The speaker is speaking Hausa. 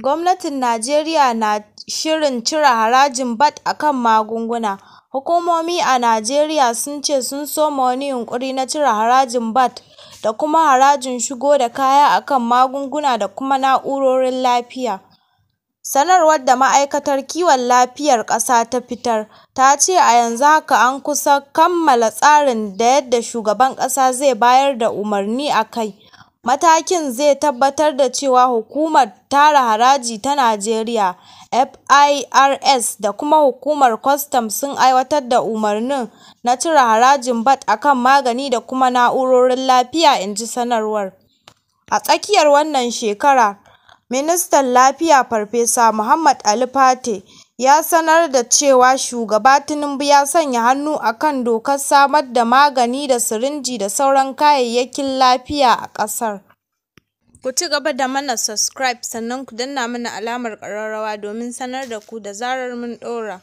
Gwamnatin Najeriya na shirin cire harajin VAT a kan magunguna. Hukumomi a Najeriya sun ce sun soma wani yunƙuri na cire harajin VAT da kuma harajin shigo da kaya a kan magunguna da kuma na'urorin lafiya. Sanarwar da Ma'aikatar Kiwon Lafiyar Ƙasa ta fitar ta ce a yanzu haka an kusa kammala tsarin da yadda shugaban ƙasa zai bayar da umarni a kai. Matakin zai tabbatar da cewa Hukumar Tara Haraji ta Najeriya (FIRS) da kuma Hukumar Kwastam sun aiwatar da umarnin na cire harajin VAT a kan magani da kuma na'urorin lafiya, inji sanarwar. A tsakiyar wannan shekara, Ministan Lafiya Farfesa Muhammad Ali Fate ya sanar da cewa Shugaba Tunubu ya sanya hannu a kan dokar samar da magani da sirinji da sauran kayayyakin lafiya a ƙasar. Ku ci gaba da mana subscribe sannan ku danna mana alamar ƙararrawa domin sanar da ku da zarar mun ɗora.